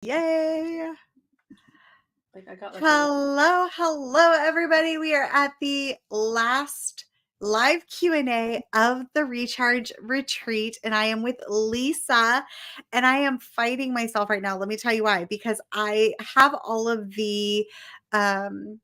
Yay! Like I got like a Hello, everybody. We are at the last live Q&A of the Recharge Retreat, and I am with Lisa, and I am fighting myself right now. Let me tell you why. Because I have all of the um,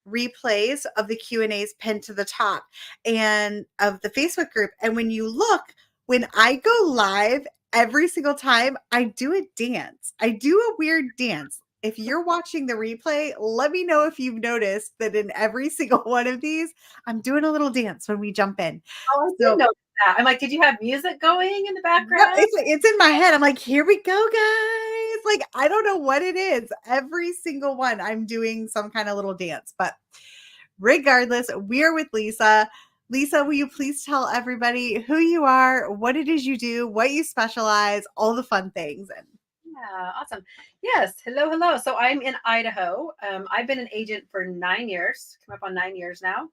replays of the Q&As pinned to the top and of the Facebook group. And when you look, when I go live, every single time I do a dance. I do a weird dance. If you're watching the replay, let me know if you've noticed that in every single one of these, I'm doing a little dance when we jump in. Oh, I did So notice that. I'm like, did you have music going in the no, background? it's in my head. I'm like, here we go, guys. Like, I don't know what it is. Every single one, I'm doing some kind of little dance. But regardless, we're with Lisa. Lisa, will you please tell everybody who you are, what it is you do, what you specialize, all the fun things? And Yeah, awesome. Yes, hello. So I'm in Idaho. I've been an agent for 9 years, come up on 9 years now.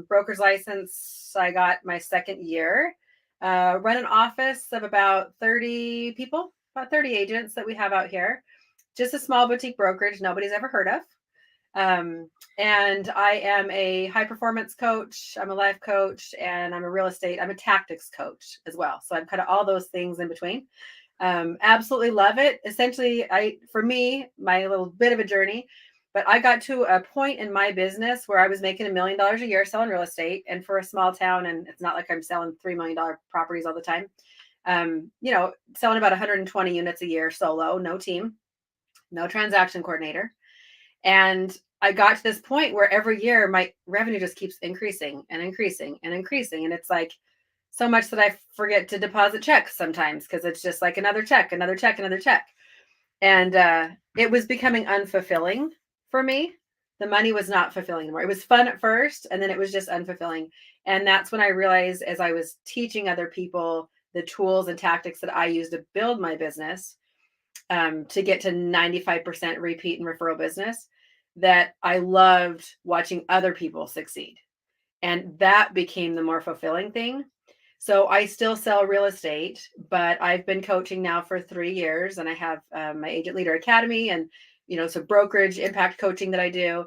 Broker's license, I got my second year. Run an office of about 30 people, about 30 agents that we have out here. Just a small boutique brokerage nobody's ever heard of. Um, and I am a high performance coach. I'm a life coach and I'm a tactics coach as well. So I'm kind of all those things in between. Absolutely love it. Essentially, for me, my little bit of a journey, but I got to a point in my business where I was making $1 million a year selling real estate. And for a small town, and it's not like I'm selling $3 million properties all the time. Selling about 120 units a year solo, no team, no transaction coordinator. And I got to this point where every year my revenue just keeps increasing and increasing and increasing. And it's like so much that I forget to deposit checks sometimes because it's just like another check, another check, another check. And it was becoming unfulfilling for me. The money was not fulfilling anymore. It was fun at first, and then it was just unfulfilling. And that's when I realized, as I was teaching other people the tools and tactics that I use to build my business, to get to 95% repeat and referral business, that I loved watching other people succeed. And that became the more fulfilling thing. So I still sell real estate, but I've been coaching now for 3 years, and I have my Agent Leader Academy, and some brokerage impact coaching that I do,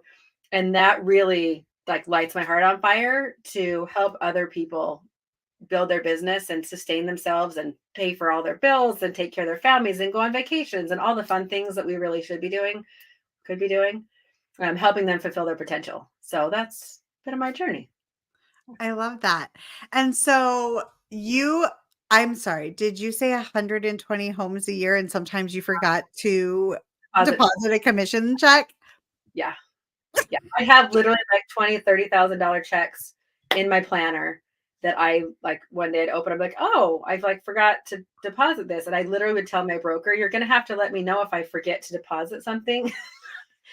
and that really like lights my heart on fire to help other people build their business and sustain themselves and pay for all their bills and take care of their families and go on vacations and all the fun things that we really should be doing, could be doing, helping them fulfill their potential. So that's been my journey. I love that. And so I'm sorry, did you say 120 homes a year and sometimes you forgot to Deposit. deposit a commission check? Yeah. Yeah. I have literally like $20,000, $30,000 checks in my planner that I like one day I'd open. I'm like, oh, I've like forgot to deposit this. And I literally would tell my broker, you're going to have to let me know if I forget to deposit something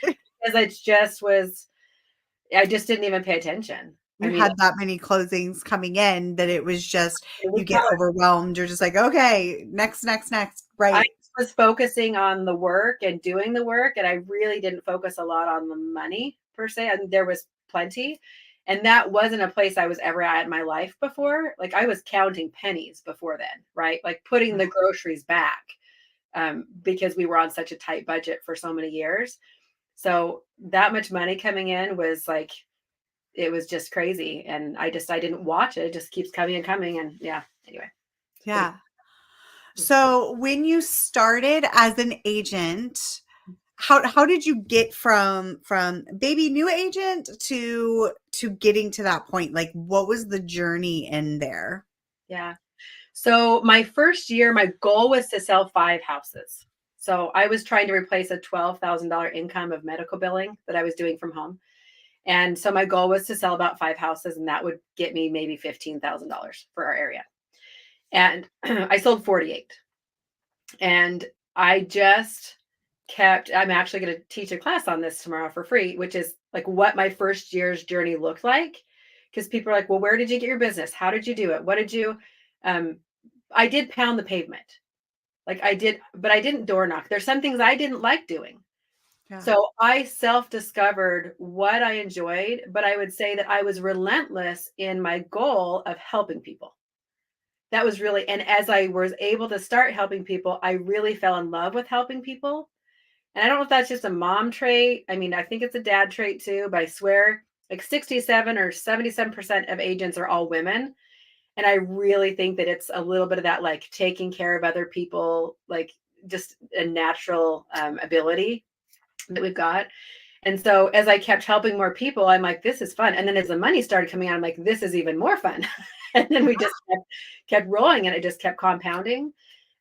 because I just didn't even pay attention. I You mean, had that many closings coming in that it was just it was you get overwhelmed. You're just like, "Okay, next, next, next." I Right. was focusing on the work and doing the work, and I really didn't focus a lot on the money per se. And there was plenty. And that wasn't a place I was ever at in my life before. Like I was counting pennies before then, right? Like putting the groceries back, because we were on such a tight budget for so many years. So that much money coming in was like, it was just crazy. And I didn't watch it. It just keeps coming and coming. And yeah, anyway, pretty. Yeah. So when you started as an agent, how did you get from baby new agent to getting to that point? Like what was the journey in there? Yeah. So my first year, my goal was to sell 5 houses. So I was trying to replace a $12,000 income of medical billing that I was doing from home. And so my goal was to sell about 5 houses, and that would get me maybe $15,000 for our area. And I sold 48. And I just I'm actually going to teach a class on this tomorrow for free, which is like what my first year's journey looked like. Because people are like, well, where did you get your business? How did you do it? What did you, um, I did pound the pavement. Like I did, but I didn't door knock. There's some things I didn't like doing. Yeah. So I self-discovered what I enjoyed, but I would say that I was relentless in my goal of helping people. that was really, and as I was able to start helping people, I really fell in love with helping people. And I don't know if that's just a mom trait. I mean, I think it's a dad trait too, but I swear like 67 or 77% of agents are all women. And I really think that it's a little bit of that, like taking care of other people, like just a natural ability that we've got. And so as I kept helping more people, I'm like, this is fun. And then as the money started coming out, I'm like, this is even more fun. And then we just kept rolling and it just kept compounding.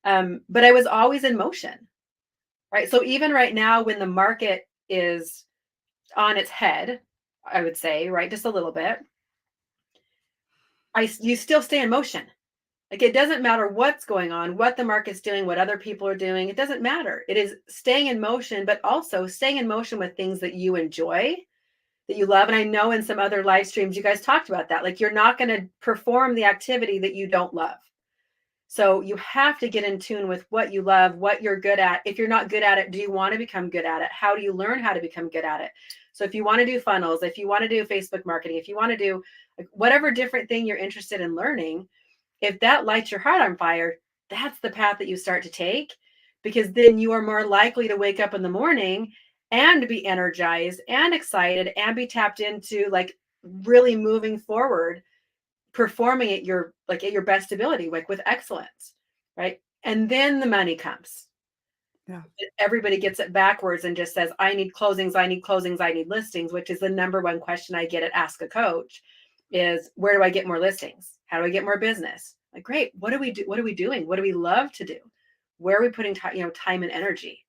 But I was always in motion, right? So even right now, when the market is on its head, I would say, right, just a little bit, you still stay in motion. Like it doesn't matter what's going on, what the market's doing, what other people are doing. It doesn't matter. It is staying in motion, but also staying in motion with things that you enjoy, that you love. And I know in some other live streams, you guys talked about that. Like you're not going to perform the activity that you don't love. So you have to get in tune with what you love, what you're good at. If you're not good at it, do you want to become good at it? How do you learn how to become good at it? So if you want to do funnels, if you want to do Facebook marketing, if you want to do like whatever different thing you're interested in learning, if that lights your heart on fire, that's the path that you start to take, because then you are more likely to wake up in the morning and be energized and excited and be tapped into like really moving forward, performing at your best ability, like with excellence, right? And then the money comes. Yeah. Everybody gets it backwards and just says, I need closings, I need closings, I need listings, which is the number one question I get at Ask a Coach is, where do I get more listings? How do I get more business? Like, great. What do we do? What are we doing? What do we love to do? Where are we putting time and energy?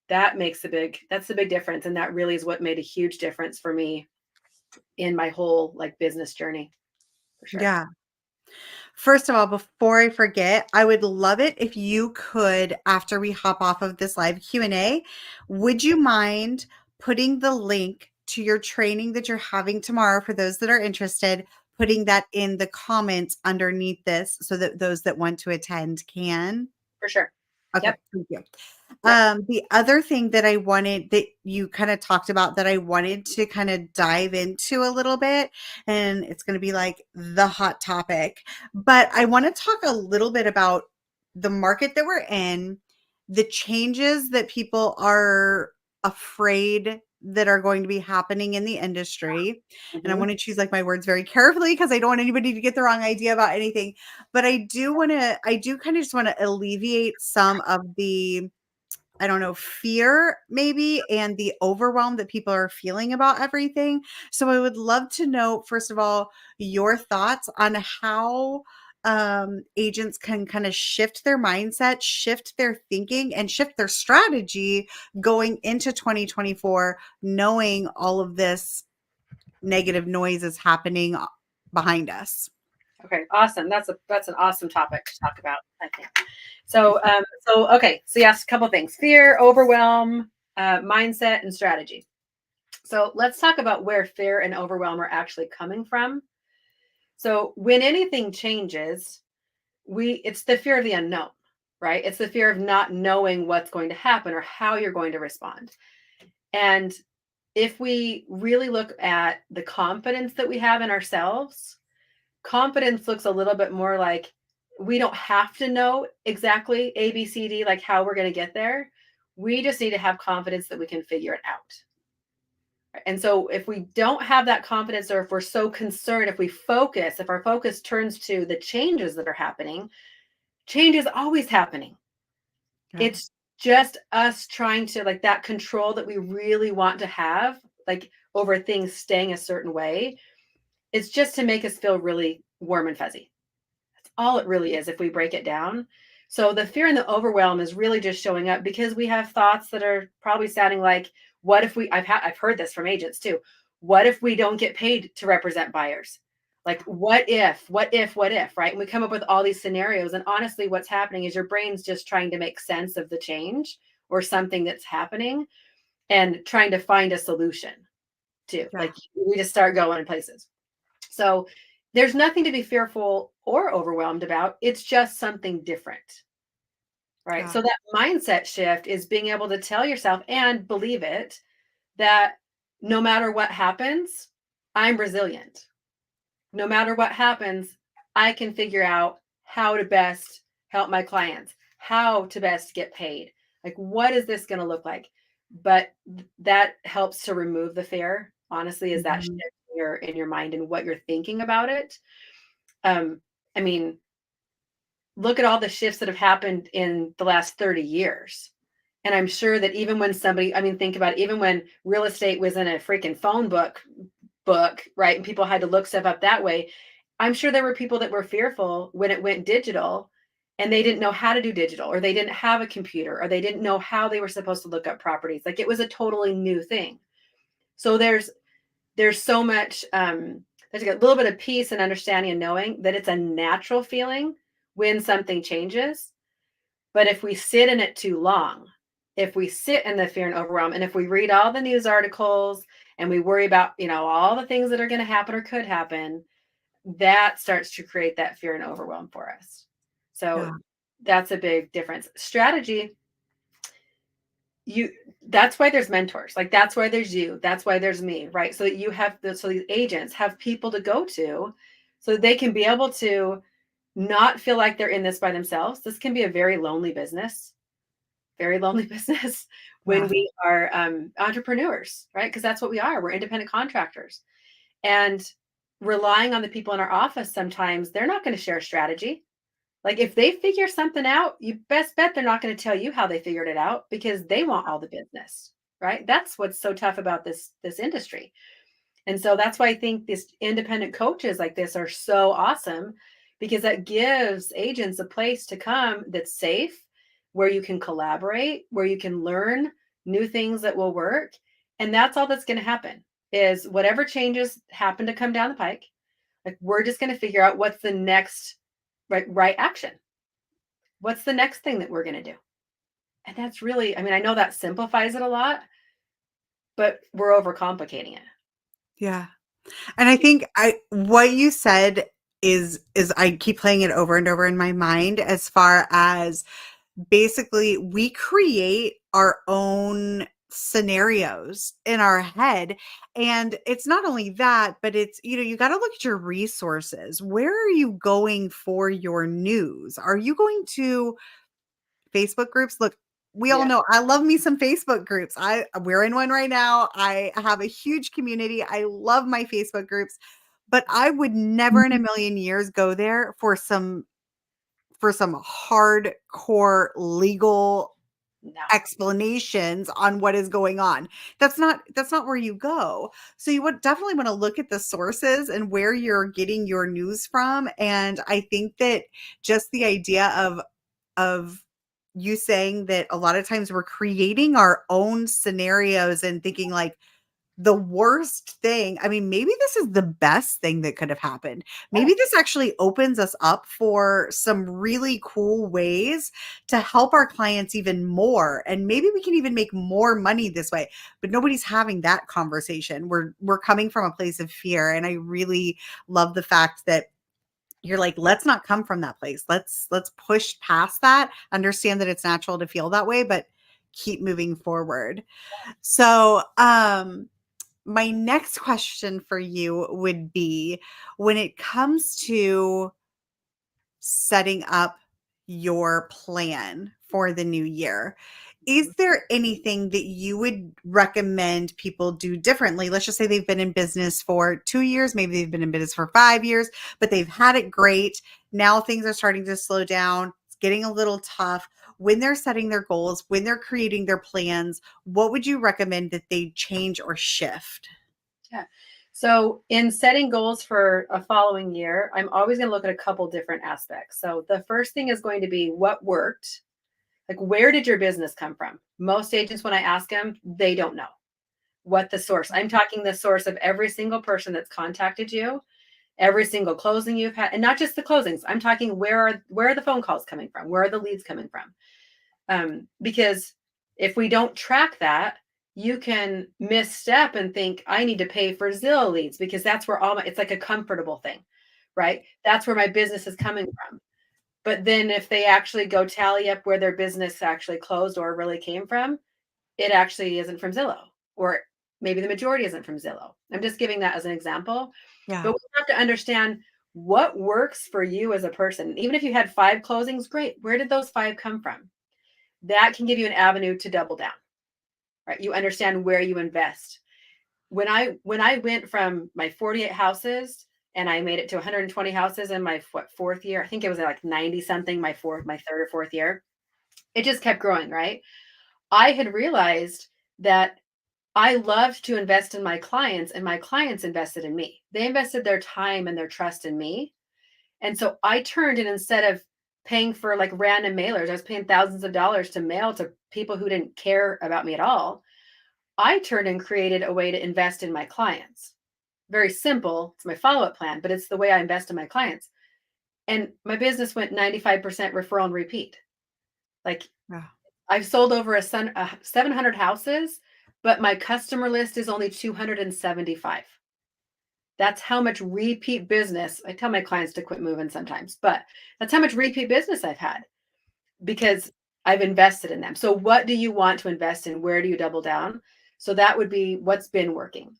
That's the big difference. And that really is what made a huge difference for me in my whole like business journey, for sure. Yeah. First of all, before I forget, I would love it if you could, after we hop off of this live Q&A, would you mind putting the link to your training that you're having tomorrow for those that are interested, putting that in the comments underneath this so that those that want to attend can? For sure. Okay, Yep. thank you. Yep. The other thing that I wanted that you kind of talked about that I wanted to kind of dive into a little bit, and it's going to be like the hot topic, but I want to talk a little bit about the market that we're in, the changes that people are afraid that are going to be happening in the industry. And I Mm-hmm. want to choose like my words very carefully because I don't want anybody to get the wrong idea about anything. But I do kind of just want to alleviate some of the, I don't know, fear maybe and the overwhelm that people are feeling about everything. So I would love to know, first of all, your thoughts on how agents can kind of shift their mindset, shift their thinking, and shift their strategy going into 2024, knowing all of this negative noise is happening behind us. Okay, awesome. That's an awesome topic to talk about, I think. So yes, a couple things: fear, overwhelm, mindset, and strategy. So let's talk about where fear and overwhelm are actually coming from. So when anything changes, it's the fear of the unknown, right? It's the fear of not knowing what's going to happen or how you're going to respond. And if we really look at the confidence that we have in ourselves, confidence looks a little bit more like we don't have to know exactly A, B, C, D, like how we're going to get there. We just need to have confidence that we can figure it out. And so if we don't have that confidence, or if we're so concerned, if our focus turns to the changes that are happening, change is always happening. Yeah. It's just us trying to, like, that control that we really want to have, like over things staying a certain way. It's just to make us feel really warm and fuzzy. That's all it really is if we break it down. So the fear and the overwhelm is really just showing up because we have thoughts that are probably sounding like, what if I've heard this from agents too. What if we don't get paid to represent buyers? Like, what if, right? And we come up with all these scenarios. And honestly, what's happening is your brain's just trying to make sense of the change or something that's happening and trying to find a solution to, Yeah. like, we just start going in places. So there's nothing to be fearful or overwhelmed about. It's just something different, right? Yeah. So that mindset shift is being able to tell yourself and believe it that no matter what happens, I'm resilient. No matter what happens, I can figure out how to best help my clients, how to best get paid. Like, what is this going to look like? But that helps to remove the fear, honestly, is that shift Mhm. in your mind and what you're thinking about it. Um, I mean, look at all the shifts that have happened in the last 30 years. And I'm sure that even when somebody, I mean, think about it, even when real estate was in a freaking phone book, right? And people had to look stuff up that way. I'm sure there were people that were fearful when it went digital and they didn't know how to do digital, or they didn't have a computer, or they didn't know how they were supposed to look up properties. Like, it was a totally new thing. So there's so much there's a little bit of peace and understanding and knowing that it's a natural feeling when something changes. But if we sit in it too long, if we sit in the fear and overwhelm, and if we read all the news articles and we worry about, all the things that are going to happen or could happen, that starts to create that fear and overwhelm for us. So Yeah. that's a big difference. Strategy, you that's why there's mentors. Like, that's why there's you. That's why there's me, right? So that you have so these agents have people to go to so they can be able to not feel like they're in this by themselves. This can be a very lonely business when Yeah. we are entrepreneurs, right? Because that's what we are. We're independent contractors. And relying on the people in our office, sometimes they're not going to share a strategy. Like, if they figure something out, you best bet they're not going to tell you how they figured it out, because they want all the business, right? That's what's so tough about this industry. And so that's why I think these independent coaches like this are so awesome, because that gives agents a place to come that's safe, where you can collaborate, where you can learn new things that will work. And that's all that's going to happen, is whatever changes happen to come down the pike, like, we're just going to figure out what's the next right action. What's the next thing that we're going to do? And that's really, I mean, I know that simplifies it a lot, but we're overcomplicating it. Yeah. And I think I what you said is I keep playing it over and over in my mind as far as basically we create our own scenarios in our head. And it's not only that, but it's, you got to look at your resources. Where are you going for your news? Are you going to Facebook groups? Look, we all Yeah. know I love me some Facebook groups. We're in one right now. I have a huge community. I love my Facebook groups, but I would never in a million years go there for some hardcore legal No. explanations on what is going on. That's not where you go. So you would definitely want to look at the sources and where you're getting your news from. And I think that just the idea of you saying that a lot of times we're creating our own scenarios and thinking like the worst thing. I mean, maybe this is the best thing that could have happened. Yeah. Maybe this actually opens us up for some really cool ways to help our clients even more. And maybe we can even make more money this way. But nobody's having that conversation. We're coming from a place of fear. And I really love the fact that you're like, let's not come from that place. Let's push past that, understand that it's natural to feel that way, but keep moving forward. So, my next question for you would be when it comes to setting up your plan for the new year, is there anything that you would recommend people do differently? Let's just say they've been in business for 2 years, maybe they've been in business for 5 years, but they've had it great. Now things are starting to slow down. It's getting a little tough. When they're setting their goals, when they're creating their plans, what would you recommend that they change or shift? Yeah. So, in setting goals for a following year, I'm always going to look at a couple different aspects. So, the first thing is going to be what worked. Like, where did your business come from? Most agents, when I ask them, they don't know what the source. I'm talking the source of every single person that's contacted you, every single closing you've had, and not just the closings. I'm talking where are the phone calls coming from? Where are the leads coming from? Because if we don't track that, you can misstep and think, I need to pay for Zillow leads because that's where it's like a comfortable thing, right? That's where my business is coming from. But then if they actually go tally up where their business actually closed or really came from, it actually isn't from Zillow, or maybe the majority isn't from Zillow. I'm just giving that as an example. Yeah. But we have to understand what works for you as a person. Even if you had 5 closings, great. Where did those 5 come from? That can give you an avenue to double down, right? You understand where you invest. When I went from my 48 houses and I made it to 120 houses in my fourth year, I think it was like 90 something, my third or fourth year. It just kept growing, right? I had realized that I loved to invest in my clients, and my clients invested in me. They invested their time and their trust in me. And so I turned, and instead of paying for like random mailers, I was paying thousands of dollars to mail to people who didn't care about me at all. I turned and created a way to invest in my clients. Very simple. It's my follow up plan, but it's the way I invest in my clients. And my business went 95% referral and repeat. Like, Yeah. I've sold over 700 houses, but my customer list is only 275. That's how much repeat business. I tell my clients to quit moving sometimes, but that's how much repeat business I've had because I've invested in them. So, what do you want to invest in? Where do you double down? So, that would be what's been working.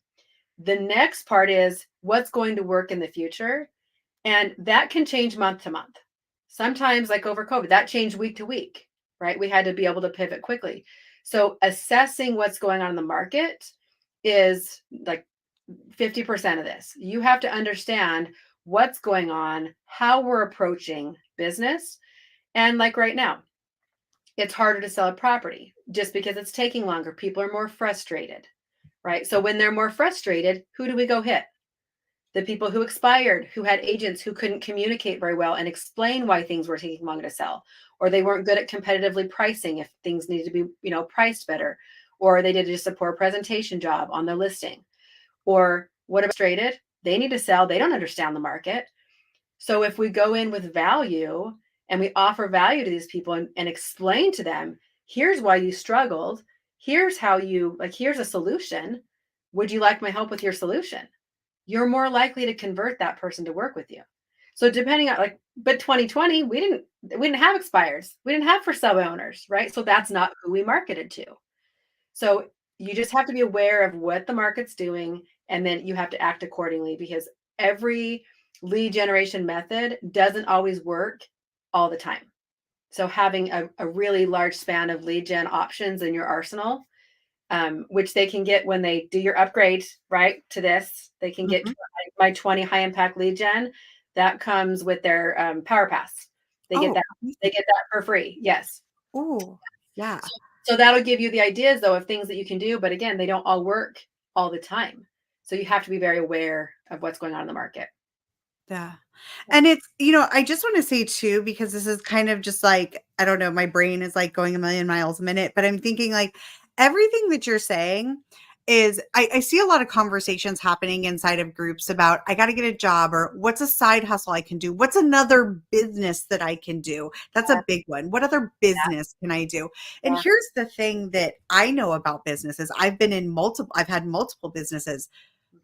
The next part is what's going to work in the future. And that can change month to month. Sometimes, like over COVID, that changed week to week, right? We had to be able to pivot quickly. So, assessing what's going on in the market is like 50% of this. You have to understand what's going on, how we're approaching business. And like right now, it's harder to sell a property just because it's taking longer. People are more frustrated, right? So, when they're more frustrated, who do we go hit? The people who expired, who had agents who couldn't communicate very well and explain why things were taking longer to sell, or they weren't good at competitively pricing if things needed to be, priced better, or they did just a poor presentation job on their listing, or what about frustrated? They need to sell. They don't understand the market. So if we go in with value and we offer value to these people and explain to them, here's why you struggled. Here's how here's a solution. Would you like my help with your solution? You're more likely to convert that person to work with you. So depending on but 2020, we didn't have expires. We didn't have for sale owners, right? So that's not who we marketed to. So you just have to be aware of what the market's doing, and then you have to act accordingly because every lead generation method doesn't always work all the time. So having a really large span of lead gen options in your arsenal, which they can get when they do your upgrade, right, to this. They can get Mhm. my 20 high impact lead gen. That comes with their Power Pass. They get Oh, that. They get that for free. Yes. oh, yeah. So that'll give you the ideas though of things that you can do. But again, they don't all work all the time. So you have to be very aware of what's going on in the market. Yeah. Yeah. And it's, I just want to say too, because this is kind of just like, I don't know, my brain is like going a million miles a minute, but I'm thinking like everything that you're saying is, I see a lot of conversations happening inside of groups about, I got to get a job or what's a side hustle I can do? What's another business that I can do? That's Yeah. a big one. What other business can I do? And Yeah. here's the thing that I know about businesses. I've had multiple businesses.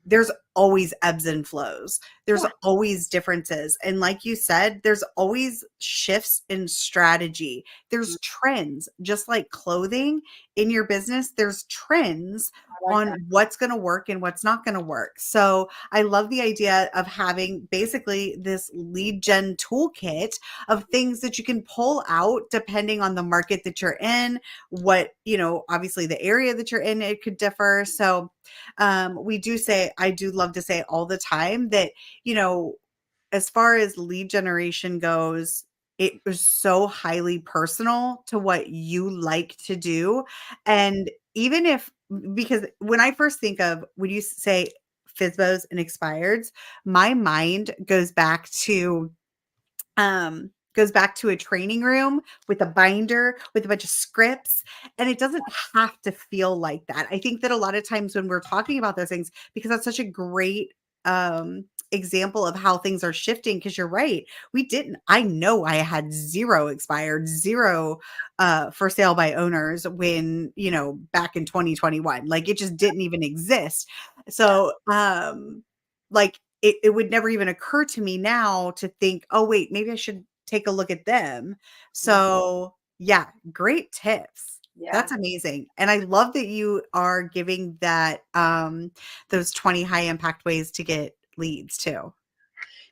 There's always ebbs and flows. There's Yeah. always differences. And like you said, there's always shifts in strategy. Mm, There's trends, just like clothing in your business, there's trends I like that. on what's going to work and what's not going to work. So I love the idea of having basically this lead gen toolkit of things that you can pull out depending on the market that you're in, obviously the area that you're in, it could differ. So I do love to say all the time that, you know, as far as lead generation goes, it was so highly personal to what you like to do. And even if, because when I first think of, when you say FISBOs and expireds, my mind goes back to a training room with a binder with a bunch of scripts, and it doesn't have to feel like that. I think that a lot of times when we're talking about those things, because that's such a great example of how things are shifting, because you're right, I know I had zero expired, zero for sale by owners when, back in 2021, like it just didn't even exist. Yeah. So like it would never even occur to me now to think, oh wait, maybe I should take a look at them. Mhm. So yeah, great tips. Yeah. That's amazing. And I love that you are giving those 20 high impact ways to get leads too.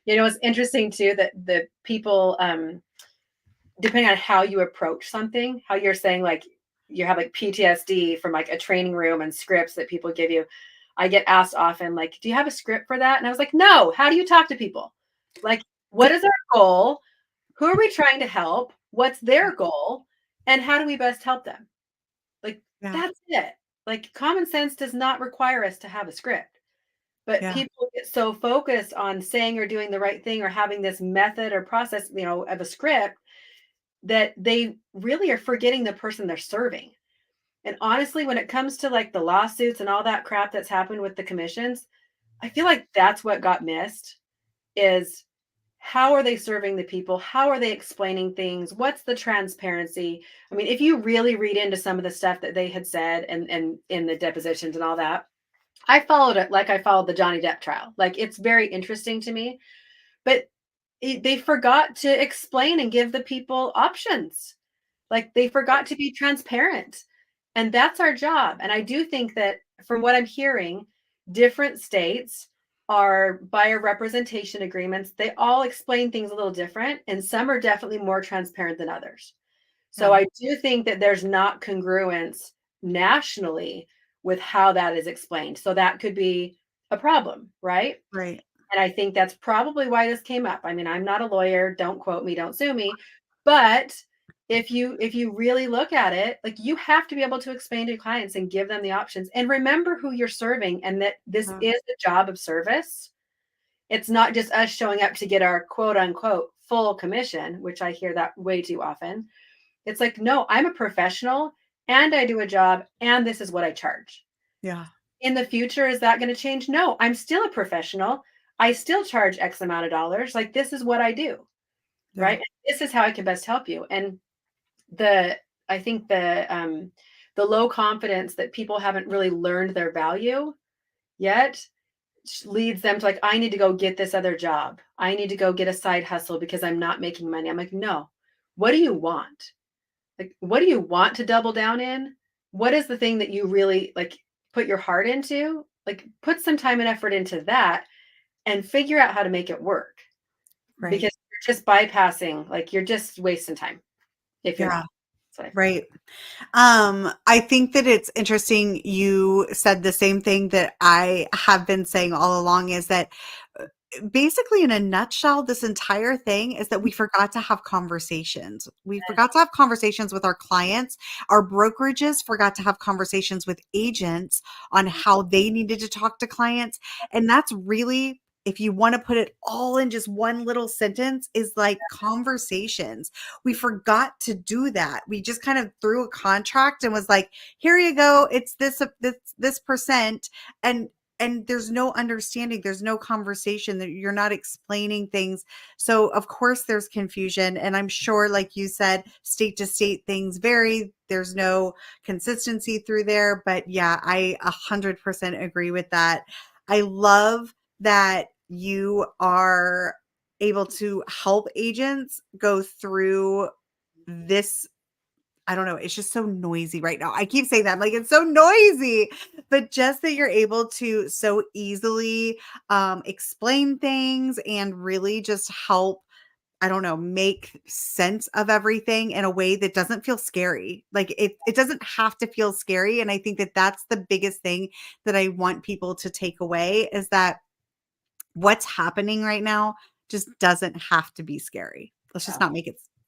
It's interesting too that the people, depending on how you approach something, how you're saying like you have like PTSD from like a training room and scripts that people give you. I get asked often, like, do you have a script for that? And I was like, no, how do you talk to people? Like, what is our goal? Who are we trying to help? What's their goal? And how do we best help them? Like, Yeah. that's it. Like, common sense does not require us to have a script. But Yeah. people get so focused on saying or doing the right thing or having this method or process, of a script that they really are forgetting the person they're serving. And honestly, when it comes to like the lawsuits and all that crap that's happened with the commissions, I feel like that's what got missed is how are they serving the people? How are they explaining things? What's the transparency? I mean, if you really read into some of the stuff that they had said and in the depositions and all that, I followed it like I followed the Johnny Depp trial. Like it's very interesting to me, but they forgot to explain and give the people options. Like they forgot to be transparent. And that's our job. And I do think that from what I'm hearing, different states are buyer representation agreements. They all explain things a little different, and some are definitely more transparent than others. So Yeah. I do think that there's not congruence nationally with how that is explained. So that could be a problem, right? Right. And I think that's probably why this came up. I mean, I'm not a lawyer, don't quote me, don't sue me, but if you really look at it, like you have to be able to explain to clients and give them the options and remember who you're serving and that this Yeah. is a job of service. It's not just us showing up to get our quote unquote full commission, which I hear that way too often. It's like, no, I'm a professional and I do a job and this is what I charge. Yeah. In the future, is that going to change? No, I'm still a professional. I still charge X amount of dollars. Like this is what I do, Yeah. right? This is how I can best help you. And the I think the low confidence that people haven't really learned their value yet leads them to like, I need to go get this other job. I need to go get a side hustle because I'm not making money. I'm like, no. What do you want? Like, what do you want to double down in? What is the thing that you really like put your heart into? Like, put some time and effort into that and figure out how to make it work Right. because you're just bypassing, like, you're just wasting time if you're Yeah. not. That's what I think. Right. I think that it's interesting you said the same thing that I have been saying all along is that basically in a nutshell this entire thing is that we forgot to have conversations. We forgot to have conversations with our clients. Our brokerages forgot to have conversations with agents on how they needed to talk to clients, and that's really, if you want to put it all in just one little sentence, is like conversations. We forgot to do that. We just kind of threw a contract and was like, here you go, it's this percent, and there's no understanding, there's no conversation, that you're not explaining things. So of course there's confusion, and I'm sure, like you said, state to state things vary, there's no consistency through there. But yeah, I 100% agree with that. I love that you are able to help agents go through this. I don't know, it's just so noisy right now. I keep saying that, I'm like, it's so noisy, but just that you're able to so easily explain things and really just help, I don't know, make sense of everything in a way that doesn't feel scary. Like it doesn't have to feel scary. And I think that that's the biggest thing that I want people to take away, is that what's happening right now just doesn't have to be scary. Yeah.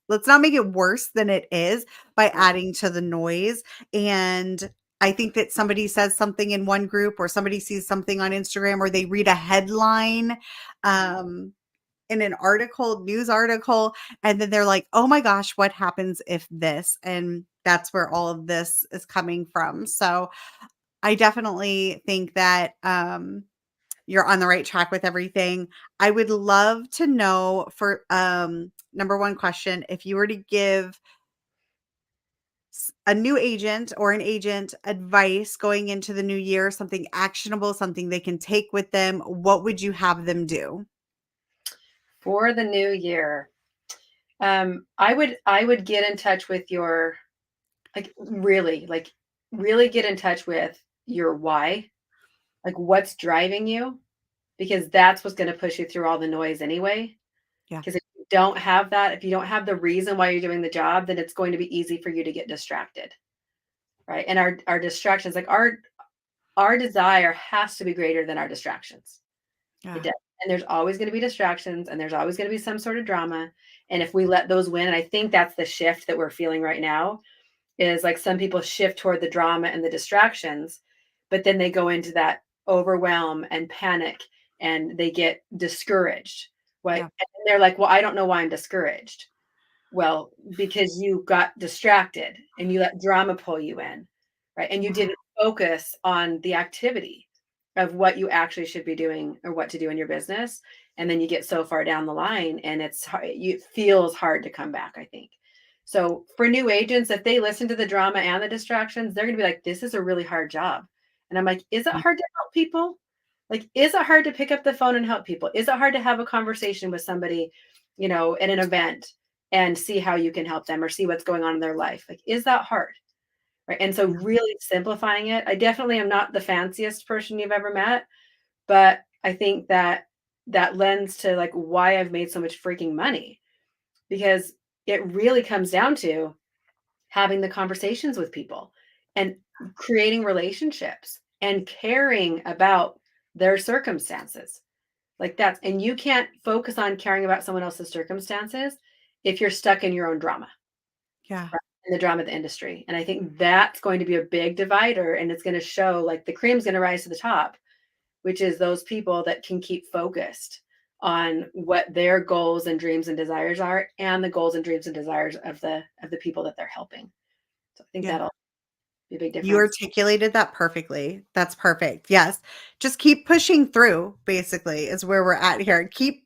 Let's not make it worse than it is by Yeah. adding to the noise. And I think that somebody says something in one group, or somebody sees something on Instagram, or they read a headline in an article, news article, and then they're like, "Oh my gosh, what happens if this?" And that's where all of this is coming from. So, I definitely think that you're on the right track with everything. I would love to know, for number one question, if you were to give a new agent or an agent advice going into the new year, something actionable, something they can take with them, what would you have them do? For the new year, I would get in touch with your like really get in touch with your why, like what's driving you, because that's what's going to push you through all the noise anyway. Yeah. Because if you don't have that, if you don't have the reason why you're doing the job, then it's going to be easy for you to get distracted. Right. And our distractions, like our desire has to be greater than our distractions. It Yeah. does. And there's always going to be distractions and there's always going to be some sort of drama. And if we let those win, and I think that's the shift that we're feeling right now, is like some people shift toward the drama and the distractions, but then they go into that overwhelm and panic and they get discouraged. Right. Yeah. And they're like, well, I don't know why I'm discouraged. Well, because you got distracted and you let drama pull you in, right? And you Wow. didn't focus on the activity of what you actually should be doing or what to do in your business. And then you get so far down the line and it's hard, it feels hard to come back, I think. So for new agents, if they listen to the drama and the distractions, they're going to be like, this is a really hard job. And I'm like, is it hard to help people? Like, is it hard to pick up the phone and help people? Is it hard to have a conversation with somebody, at an event and see how you can help them or see what's going on in their life? Like, is that hard? Right. And so Yeah. really simplifying it. I definitely am not the fanciest person you've ever met, but I think that that lends to like why I've made so much freaking money, because it really comes down to having the conversations with people and creating relationships and caring about their circumstances. Like that's, and you can't focus on caring about someone else's circumstances if you're stuck in your own drama, Yeah. right? In the drama of the industry. And I think that's going to be a big divider, and it's going to show like the cream's going to rise to the top, which is those people that can keep focused on what their goals and dreams and desires are and the goals and dreams and desires of the people that they're helping. So I think Yeah. that'll be a big You difference. articulated that perfectly. That's perfect. Yes. Just keep pushing through, basically, is where we're at here. Keep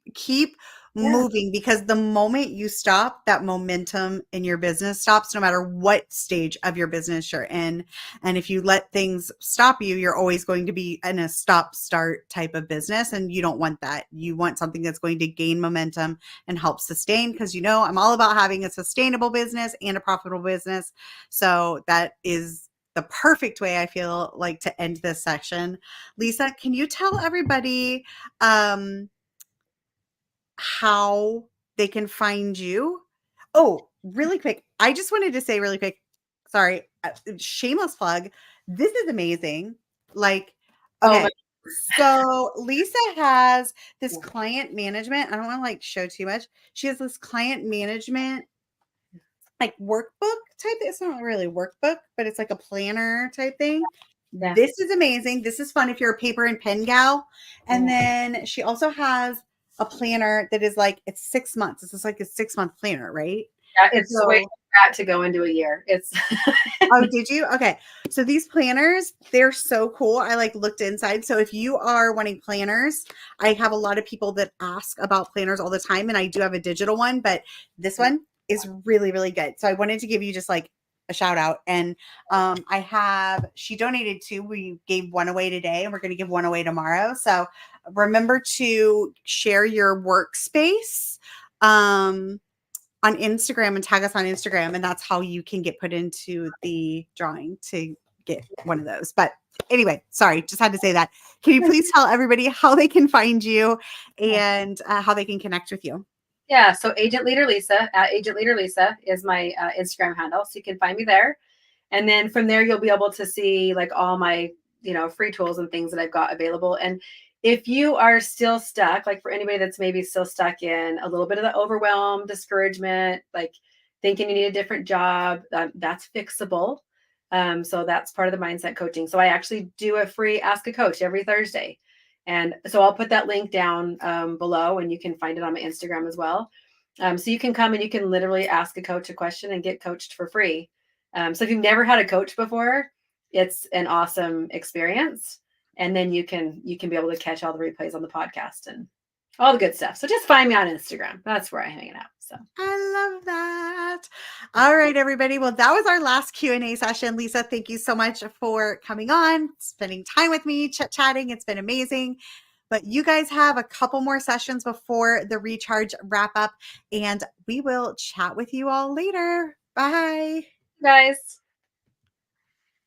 Yeah. moving, because the moment you stop, that momentum in your business stops, no matter what stage of your business you're in. And if you let things stop you, you're always going to be in a stop start type of business. And you don't want that. You want something that's going to gain momentum and help sustain, because I'm all about having a sustainable business and a profitable business. So that is the perfect way, I feel like, to end this section. Lisa, can you tell everybody how they can find you? Oh, really quick. I just wanted to say really quick, sorry, shameless plug. This is amazing. Like, Oh my. okay. So Lisa has this client management. I don't want to like show too much. She has this client management like workbook type. It's not really a workbook, but it's like a planner type thing. Yeah. This is amazing. This is fun if you're a paper and pen gal. And Yeah. then she also has a planner that is like, it's 6 months. This is like a 6-month planner, right? Yeah, it's way So, too fat to go into a year. It's oh, did you? Okay. So these planners, they're so cool. I like looked inside. So if you are wanting planners, I have a lot of people that ask about planners all the time, and I do have a digital one, but this one is really, really good. So I wanted to give you just like a shout out. And she donated two. We gave one away today, and we're going to give one away tomorrow. So remember to share your workspace. On Instagram and tag us on Instagram, and that's how you can get put into the drawing to get one of those. But anyway, sorry, just had to say that. Can you please tell everybody how they can find you and how they can connect with you? yeah. So Agent Leader Lisa at Agent Leader Lisa is my Instagram handle, so you can find me there. And then from there, you'll be able to see like all my, free tools and things that I've got available. And if you are still stuck, like for anybody that's maybe still stuck in a little bit of the overwhelm, discouragement, like thinking you need a different job, that's fixable. So that's part of the mindset coaching. So I actually do a free Ask a Coach every Thursday. And so I'll put that link down below, and you can find it on my Instagram as well. So you can come and you can literally ask a coach a question and get coached for free. So if you've never had a coach before, it's an awesome experience. And then you can be able to catch all the replays on the podcast and all the good stuff. So just find me on Instagram. That's where I hang out. So I love that. All right, everybody. Well, that was our last Q&A session. Lisa, thank you so much for coming on, spending time with me, chit-chatting. It's been amazing. But you guys have a couple more sessions before the recharge wrap up, and we will chat with you all later. Bye. guys.